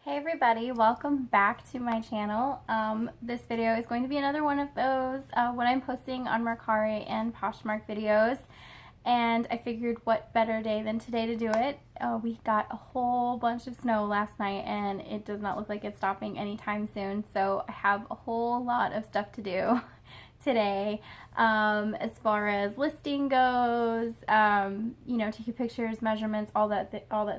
Hey everybody, welcome back to my channel. This video is going to be another one of those what I'm posting on Mercari and Poshmark videos, and I figured what better day than today to do it. We got a whole bunch of snow last night and it does not look like it's stopping anytime soon, so I have a whole lot of stuff to do today as far as listing goes, you know, taking pictures, measurements, all that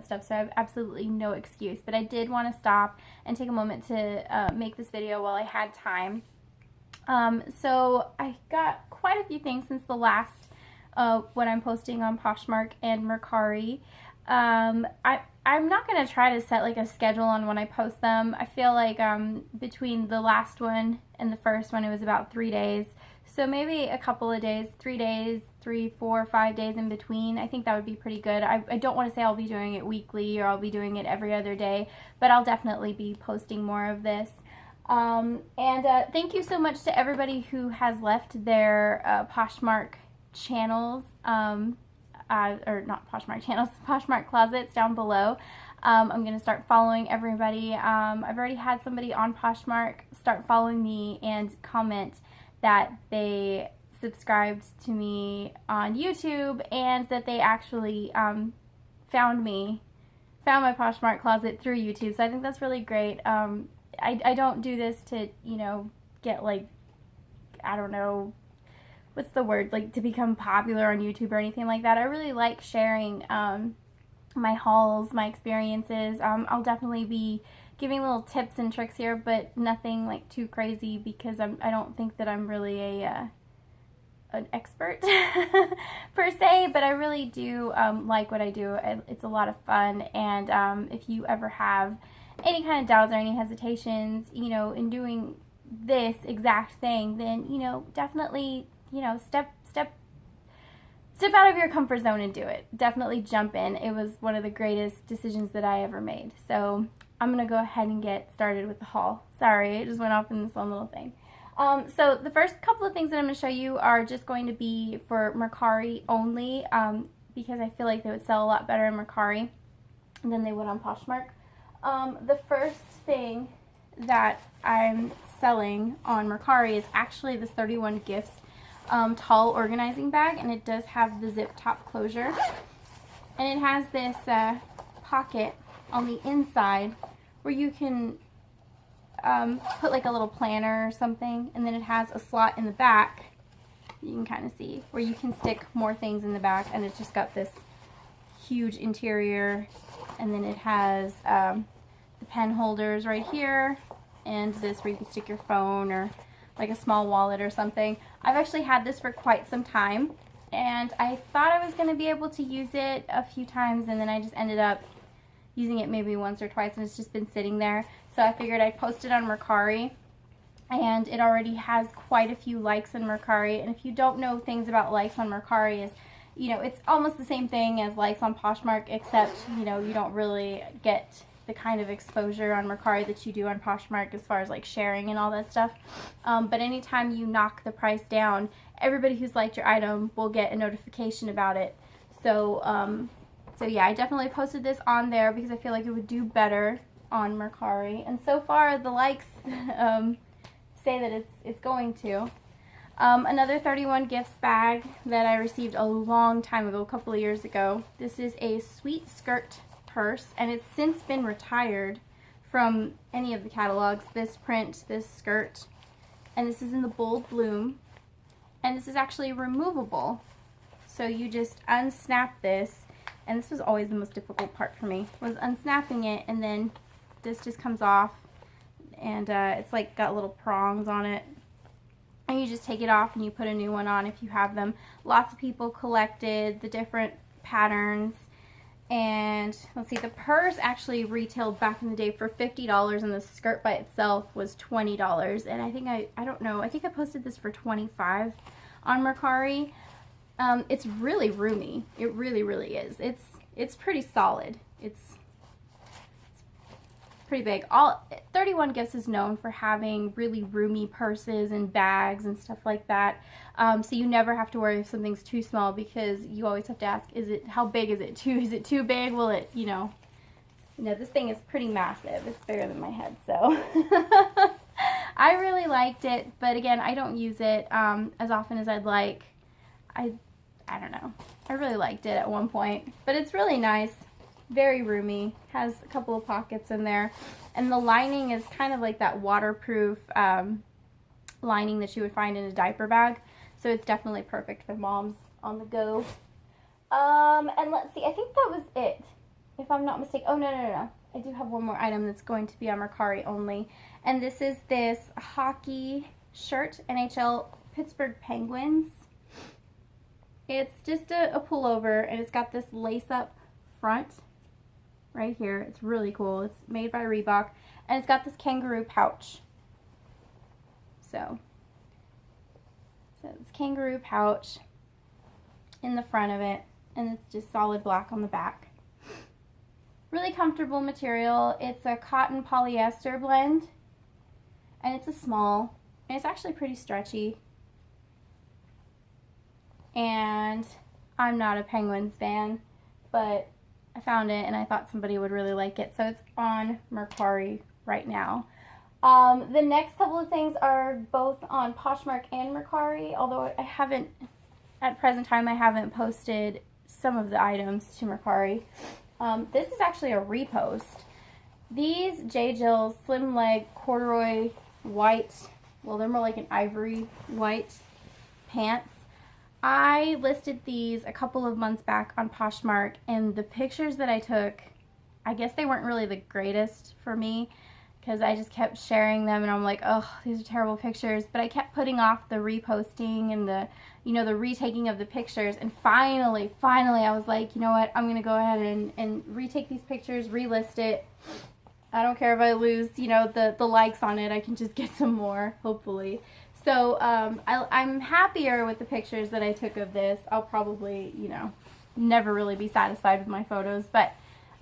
stuff. So I have absolutely no excuse, but I did want to stop and take a moment to make this video while I had time. So I got quite a few things since the last what I'm posting on Poshmark and Mercari. I'm not going to try to set like a schedule on when I post them. I feel like between the last one and the first one it was about 3 days. So maybe a couple of days, 3 days, 3, 4, 5 days in between. I think that would be pretty good. I don't want to say I'll be doing it weekly or I'll be doing it every other day, but I'll definitely be posting more of this. Thank you so much to everybody who has left their Poshmark channels, or not Poshmark channels, Poshmark closets down below. I'm going to start following everybody. I've already had somebody on Poshmark start following me and comment that they subscribed to me on YouTube and that they actually found my Poshmark closet through YouTube. So I think that's really great. I don't do this to, you know, get like, I don't know, what's the word, like to become popular on YouTube or anything like that. I really like sharing my hauls, my experiences. I'll definitely be giving little tips and tricks here, but nothing like too crazy because I don't think that I'm really an expert per se, but I really do like what I do. It's a lot of fun, and if you ever have any kind of doubts or any hesitations, you know, in doing this exact thing, then, you know, definitely, you know, step out of your comfort zone and do it. Definitely jump in. It was one of the greatest decisions that I ever made. So I'm going to go ahead and get started with the haul. Sorry, it just went off in this one little thing. So the first couple of things that I'm going to show you are just going to be for Mercari only, because I feel like they would sell a lot better in Mercari than they would on Poshmark. The first thing that I'm selling on Mercari is actually this 31 Gifts tall organizing bag, and it does have the zip top closure, and it has this pocket on the inside where you can put like a little planner or something, and then it has a slot in the back you can kind of see where you can stick more things in the back, and it's just got this huge interior, and then it has the pen holders right here, and this where you can stick your phone or like a small wallet or something. I've actually had this for quite some time, and I thought I was going to be able to use it a few times, and then I just ended up using it maybe once or twice, and it's just been sitting there. So I figured I'd post it on Mercari, and it already has quite a few likes in Mercari. And if you don't know things about likes on Mercari, is, you know, it's almost the same thing as likes on Poshmark, except, you know, you don't really get the kind of exposure on Mercari that you do on Poshmark as far as like sharing and all that stuff. But anytime you knock the price down, everybody who's liked your item will get a notification about it. So so yeah, I definitely posted this on there because I feel like it would do better on Mercari, and so far the likes say that it's going to. Another 31 Gifts bag that I received a long time ago, a couple of years ago. This is a sweet skirt purse, and it's since been retired from any of the catalogs. This print, this skirt, and this is in the bold bloom, and this is actually removable. So you just unsnap this, and this was always the most difficult part for me, was unsnapping it, and then this just comes off, and it's like got little prongs on it, and you just take it off and you put a new one on if you have them. Lots of people collected the different patterns. And let's see, the purse actually retailed back in the day for $50, and the skirt by itself was $20. And I think I don't know, I think I posted this for $25 on Mercari. It's really roomy. It really, really is. It's pretty solid. It's pretty big. 31 Gifts is known for having really roomy purses and bags and stuff like that. So you never have to worry if something's too small, because you always have to ask, how big is it? Is it too big? Will it, you know, You know, this thing is pretty massive. It's bigger than my head, so. I really liked it, but again, I don't use it as often as I'd like. I don't know. I really liked it at one point, but it's really nice. Very roomy. Has a couple of pockets in there. And the lining is kind of like that waterproof lining that you would find in a diaper bag. So it's definitely perfect for moms on the go. And let's see, I think that was it, if I'm not mistaken. Oh, no. I do have one more item that's going to be on Mercari only. And this is this hockey shirt, NHL Pittsburgh Penguins. It's just a pullover, and it's got this lace-up front right here. It's really cool. It's made by Reebok, and it's got this kangaroo pouch. So it's kangaroo pouch in the front of it, and it's just solid black on the back. Really comfortable material. It's a cotton polyester blend, and it's a small, and it's actually pretty stretchy. And I'm not a Penguins fan, but I found it and I thought somebody would really like it, so it's on Mercari right now. The next couple of things are both on Poshmark and Mercari, although I haven't, at present time, I haven't posted some of the items to Mercari. This is actually a repost. These J. Jill's slim leg corduroy white, well, they're more like an ivory white pants. I listed these a couple of months back on Poshmark, and the pictures that I took, I guess they weren't really the greatest for me because I just kept sharing them and I'm like, oh, these are terrible pictures. But I kept putting off the reposting and the, you know, the retaking of the pictures. And finally, I was like, you know what, I'm going to go ahead and retake these pictures, relist it. I don't care if I lose, you know, the likes on it. I can just get some more, hopefully. So I'm happier with the pictures that I took of this. I'll probably, you know, never really be satisfied with my photos. But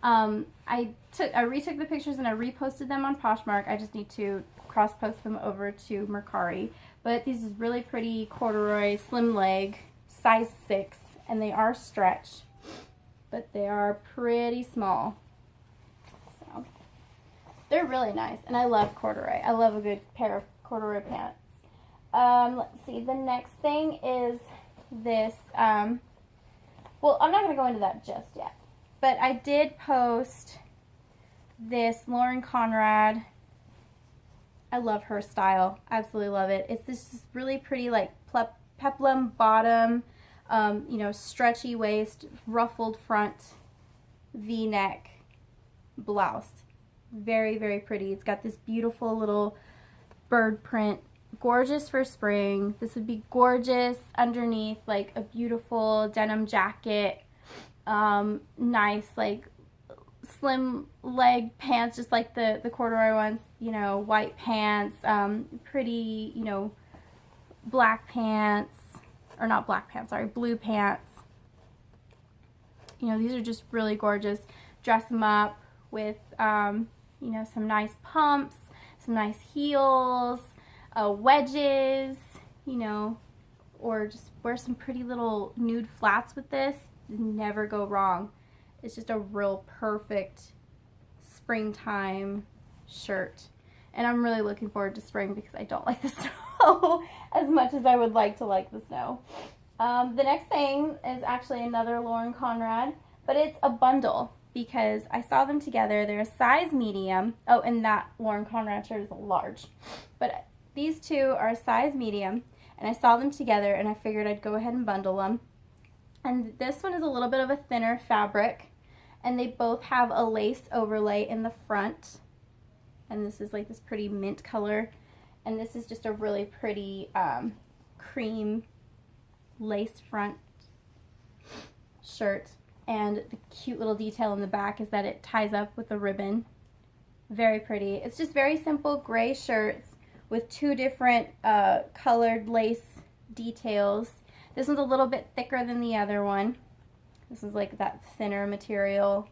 I retook the pictures and I reposted them on Poshmark. I just need to cross-post them over to Mercari. But these is really pretty corduroy, slim leg, size 6. And they are stretch. But they are pretty small. So they're really nice. And I love corduroy. I love a good pair of corduroy pants. Let's see, the next thing is this, well, I'm not going to go into that just yet, but I did post this Lauren Conrad. I love her style, absolutely love it. It's this really pretty, like, peplum bottom, you know, stretchy waist, ruffled front, V-neck blouse. Very, very pretty. It's got this beautiful little bird print. Gorgeous for spring. This would be gorgeous underneath like a beautiful denim jacket. Nice like slim leg pants, just like the corduroy ones, you know, white pants, pretty, you know, black pants, or not black pants, sorry, blue pants. You know, these are just really gorgeous. Dress them up with, you know, some nice pumps, some nice heels, wedges, you know, or just wear some pretty little nude flats with this. Never go wrong. It's just a real perfect springtime shirt. And I'm really looking forward to spring because I don't like the snow as much as I would like to like the snow. The next thing is actually another Lauren Conrad, but it's a bundle because I saw them together. They're a size medium. Oh, and that Lauren Conrad shirt is a large. But these two are a size medium, and I saw them together, and I figured I'd go ahead and bundle them. And this one is a little bit of a thinner fabric, and they both have a lace overlay in the front. And this is like this pretty mint color, and this is just a really pretty cream lace front shirt. And the cute little detail in the back is that it ties up with a ribbon. Very pretty. It's just very simple gray shirts with two different colored lace details. This one's a little bit thicker than the other one. This is like that thinner material.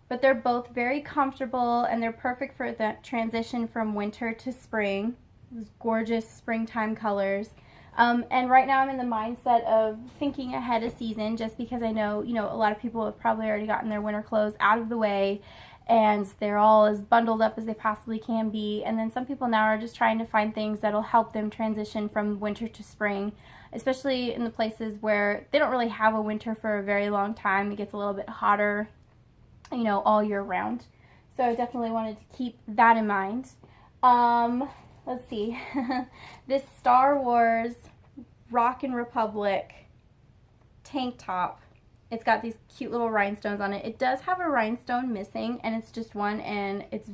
But they're both very comfortable, and they're perfect for that transition from winter to spring. These gorgeous springtime colors. And right now I'm in the mindset of thinking ahead of season, just because I know, you know, a lot of people have probably already gotten their winter clothes out of the way. and they're all as bundled up as they possibly can be. And then some people now are just trying to find things that'll help them transition from winter to spring, especially in the places where they don't really have a winter for a very long time. It gets a little bit hotter, you know, all year round. So I definitely wanted to keep that in mind. Let's see. This Star Wars Rockin' Republic tank top. It's got these cute little rhinestones on it. It does have a rhinestone missing, and it's just one, and it's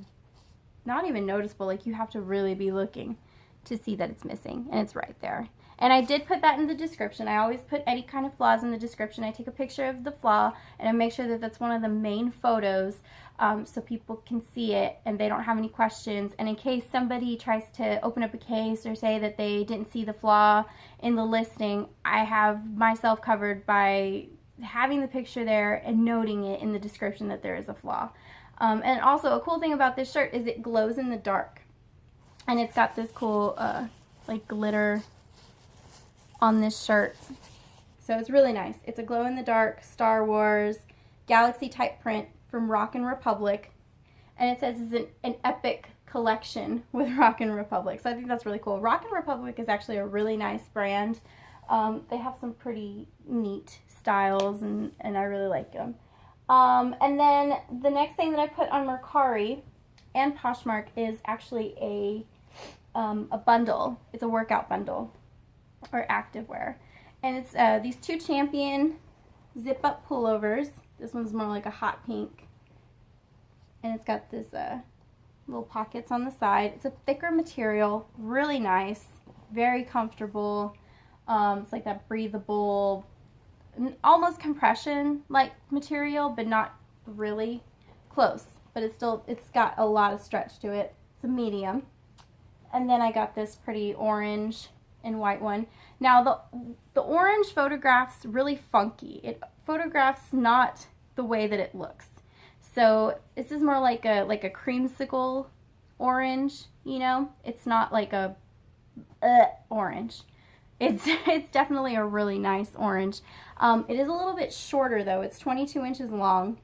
not even noticeable. Like, you have to really be looking to see that it's missing, and it's right there. And I did put that in the description. I always put any kind of flaws in the description. I take a picture of the flaw, and I make sure that that's one of the main photos, so people can see it and they don't have any questions. And in case somebody tries to open up a case or say that they didn't see the flaw in the listing, I have myself covered by having the picture there and noting it in the description that there is a flaw. And also, a cool thing about this shirt is it glows in the dark. And it's got this cool, like, glitter on this shirt. So it's really nice. It's a glow-in-the-dark Star Wars galaxy type print from Rockin' Republic. And it says it's an epic collection with Rockin' Republic. So I think that's really cool. Rockin' Republic is actually a really nice brand. They have some pretty neat styles, and I really like them. And then the next thing that I put on Mercari and Poshmark is actually a bundle. It's a workout bundle, or activewear. And it's these two Champion zip-up pullovers. This one's more like a hot pink. And it's got this little pockets on the side. It's a thicker material, really nice, very comfortable. It's like that breathable, almost compression-like material, but not really close. But it's got a lot of stretch to it. It's a medium. And then I got this pretty orange and white one. Now the orange photographs really funky. It photographs not the way that it looks. So this is more like a creamsicle orange, you know? It's not like a orange. It's definitely a really nice orange. It is a little bit shorter though. It's 22 inches long,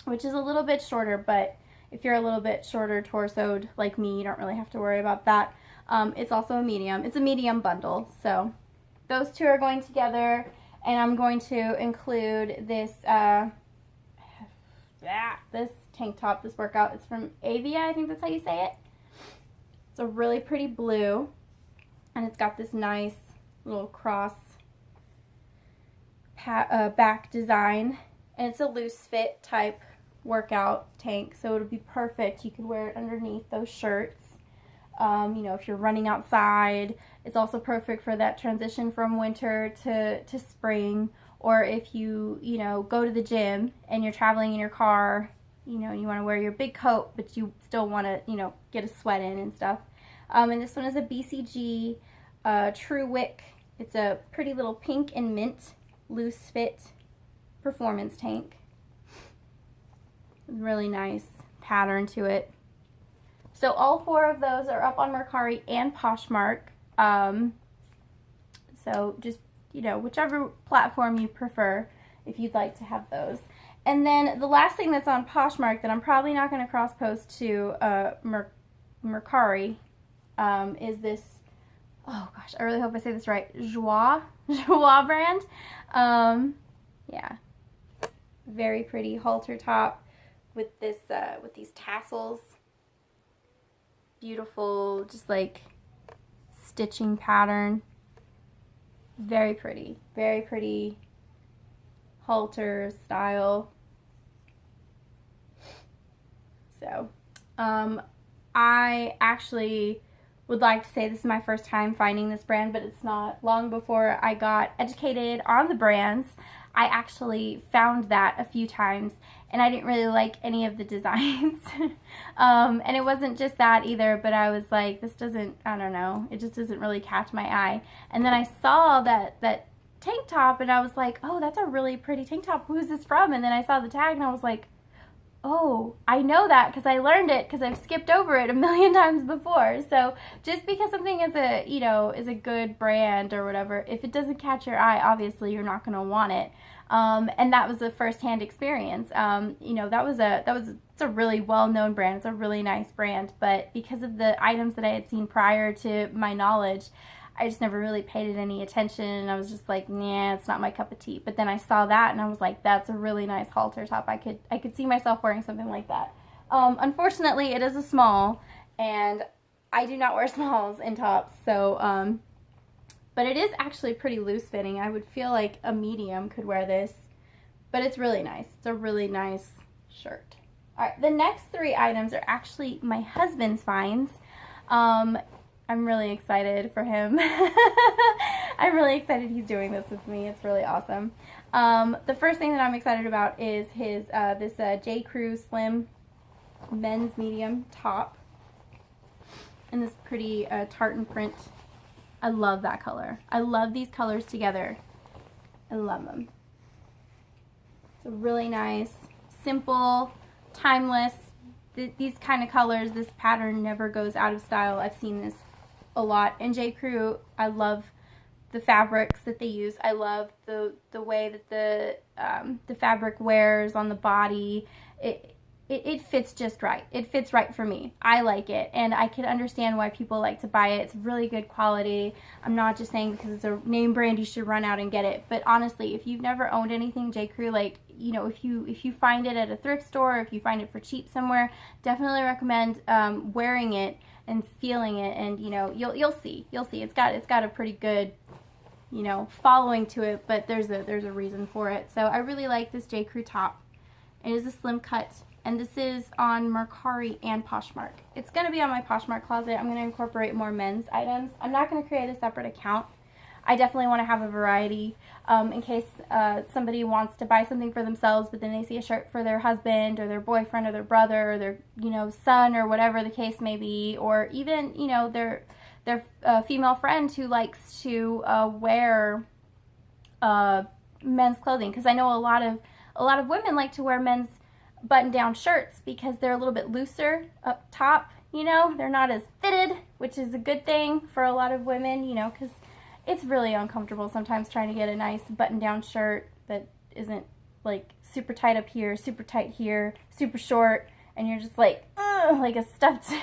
which is a little bit shorter, but if you're a little bit shorter torsoed like me, you don't really have to worry about that. It's also a medium. It's a medium bundle. So those two are going together, and I'm going to include this this tank top, this workout. It's from Avia, I think that's how you say it. It's a really pretty blue, and it's got this nice little cross back design, and it's a loose fit type workout tank, so it'll be perfect. You could wear it underneath those shirts. You know, if you're running outside. It's also perfect for that transition from winter to spring, or if you know, go to the gym and you're traveling in your car, you know, you want to wear your big coat, but you still want to, you know, get a sweat in and stuff. And this one is a BCG True Wick. It's a pretty little pink and mint loose fit performance tank. Really nice pattern to it. So all four of those are up on Mercari and Poshmark. So just, you know, whichever platform you prefer, if you'd like to have those. And then the last thing that's on Poshmark that I'm probably not going to cross post to Mercari is this, oh gosh, I really hope I say this right, Joie brand. Yeah, very pretty halter top with this with these tassels. Beautiful, just like stitching pattern. Very pretty halter style. So I actually would like to say this is my first time finding this brand, but it's not. Long before I got educated on the brands, I actually found that a few times, and I didn't really like any of the designs. And it wasn't just that either, but I was like, this doesn't, I don't know, it just doesn't really catch my eye. And then I saw that tank top, and I was like, oh, that's a really pretty tank top. Who's this from? And then I saw the tag, and I was like, oh, I know that because I learned it because I've skipped over it a million times before. So just because something is a, you know, is a good brand or whatever, if it doesn't catch your eye, obviously you're not going to want it. And that was a first-hand experience. You know, it's a really well-known brand. It's a really nice brand, but because of the items that I had seen prior to my knowledge, I just never really paid it any attention, and I was just like, nah, it's not my cup of tea. But then I saw that, and I was like, that's a really nice halter top. I could see myself wearing something like that. Unfortunately, it is a small, and I do not wear smalls in tops, so, but it is actually pretty loose fitting. I would feel like a medium could wear this, but it's really nice. It's a really nice shirt. All right, the next 3 items are actually my husband's finds. I'm really excited for him. I'm really excited he's doing this with me. It's really awesome. The first thing that I'm excited about is his this J. Crew Slim men's medium top in this pretty tartan print. I love that color. I love these colors together. I love them. It's a really nice, simple, timeless. These kind of colors, this pattern never goes out of style. I've seen this a lot. And J. Crew, I love the fabrics that they use. I love the way that the fabric wears on the body. It fits just right. It fits right for me. I like it, and I can understand why people like to buy it. It's really good quality. I'm not just saying because it's a name brand you should run out and get it. But honestly, if you've never owned anything J. Crew, like, you know, if you find it at a thrift store, if you find it for cheap somewhere, definitely recommend wearing it and feeling it, and you know, you'll see. It's got a pretty good, you know, following to it, but there's a reason for it. So I really like this J. Crew top. It is a slim cut, and this is on Mercari and Poshmark. It's going to be on my Poshmark closet. I'm going to incorporate more men's items. I'm not going to create a separate account. I definitely want to have a variety in case somebody wants to buy something for themselves, but then they see a shirt for their husband or their boyfriend or their brother or their, you know, son or whatever the case may be, or even, you know, their female friend who likes to wear men's clothing, because I know a lot of women like to wear men's button-down shirts because they're a little bit looser up top, you know, they're not as fitted, which is a good thing for a lot of women, you know, because it's really uncomfortable sometimes trying to get a nice button-down shirt that isn't like super tight up here, super tight here, super short, and you're just like, ugh, like a stuffed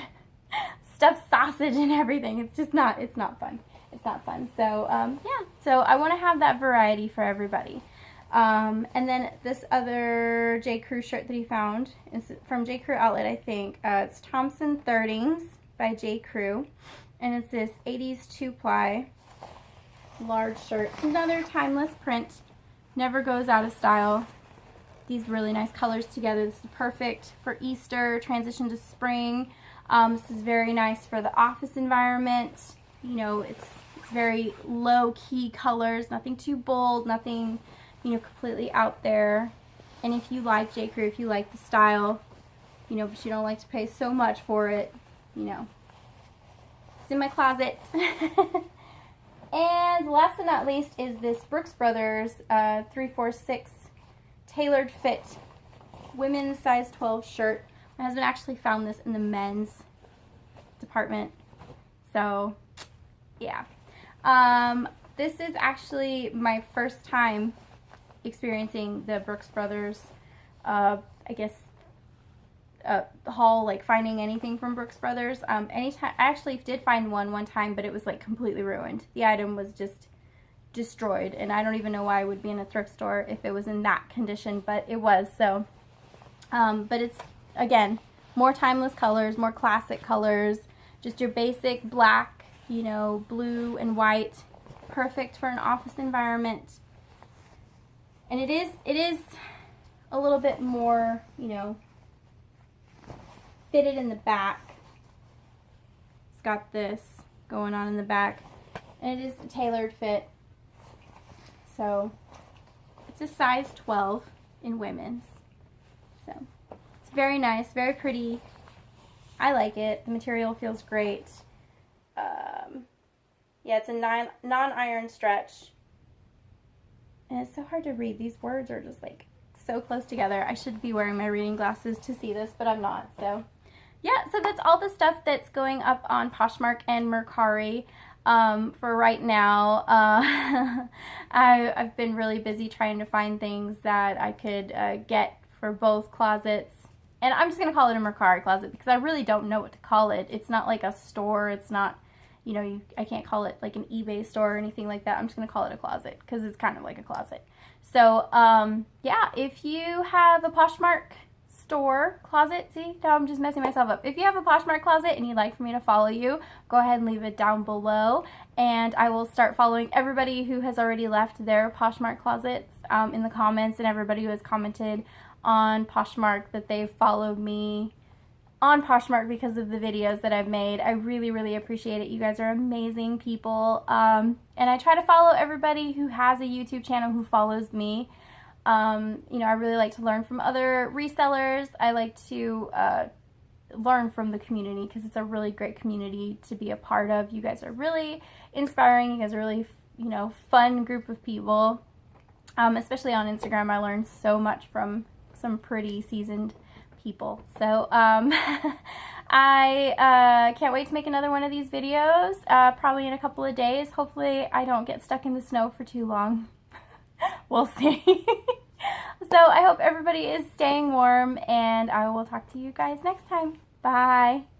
sausage and everything. It's just not, it's not fun. It's not fun. So, yeah, so I want to have that variety for everybody. And then this other J. Crew shirt that he found is from J. Crew Outlet, I think. It's Thompson 30s by J. Crew, and it's this 80s 2-ply large shirt. It's another timeless print, never goes out of style. These really nice colors together. This is perfect for Easter, transition to spring. This is very nice for the office environment. You know, it's very low-key colors, nothing too bold, nothing, you know, completely out there. And if you like J. Crew, if you like the style, you know, but you don't like to pay so much for it, you know, it's in my closet. And last but not least is this Brooks Brothers 346 tailored fit women's size 12 shirt. My husband actually found this in the men's department. So, yeah. This is actually my first time experiencing the Brooks Brothers, I guess, haul, like finding anything from Brooks Brothers. Anytime, I actually did find one time, but it was like completely ruined. The item was just destroyed, and I don't even know why I would be in a thrift store if it was in that condition, but it was. So, but it's, again, more timeless colors, more classic colors, just your basic black, you know, blue and white, perfect for an office environment. And it is a little bit more, you know, fitted in the back. It's got this going on in the back, and it is a tailored fit. So it's a size 12 in women's. So it's very nice, very pretty. I like it. The material feels great. Yeah, it's a non-iron stretch. And it's so hard to read. These words are just like so close together. I should be wearing my reading glasses to see this, but I'm not. So yeah, so that's all the stuff that's going up on Poshmark and Mercari. for right now. I've been really busy trying to find things that I could get for both closets. And I'm just going to call it a Mercari closet because I really don't know what to call it. It's not like a store. It's not, you know, I can't call it like an eBay store or anything like that. I'm just going to call it a closet because it's kind of like a closet. So, yeah, if you have a Poshmark store closet, see, now I'm just messing myself up. If you have a Poshmark closet and you'd like for me to follow you, go ahead and leave it down below. And I will start following everybody who has already left their Poshmark closets in the comments, and everybody who has commented on Poshmark that they've followed me on Poshmark because of the videos that I've made. I really, really appreciate it. You guys are amazing people. And I try to follow everybody who has a YouTube channel who follows me. You know, I really like to learn from other resellers. I like to learn from the community because it's a really great community to be a part of. You guys are really inspiring. You guys are really, you know, fun group of people. Especially on Instagram, I learned so much from some pretty seasoned people. So I can't wait to make another one of these videos, probably in a couple of days. Hopefully I don't get stuck in the snow for too long. We'll see. So I hope everybody is staying warm, and I will talk to you guys next time. Bye.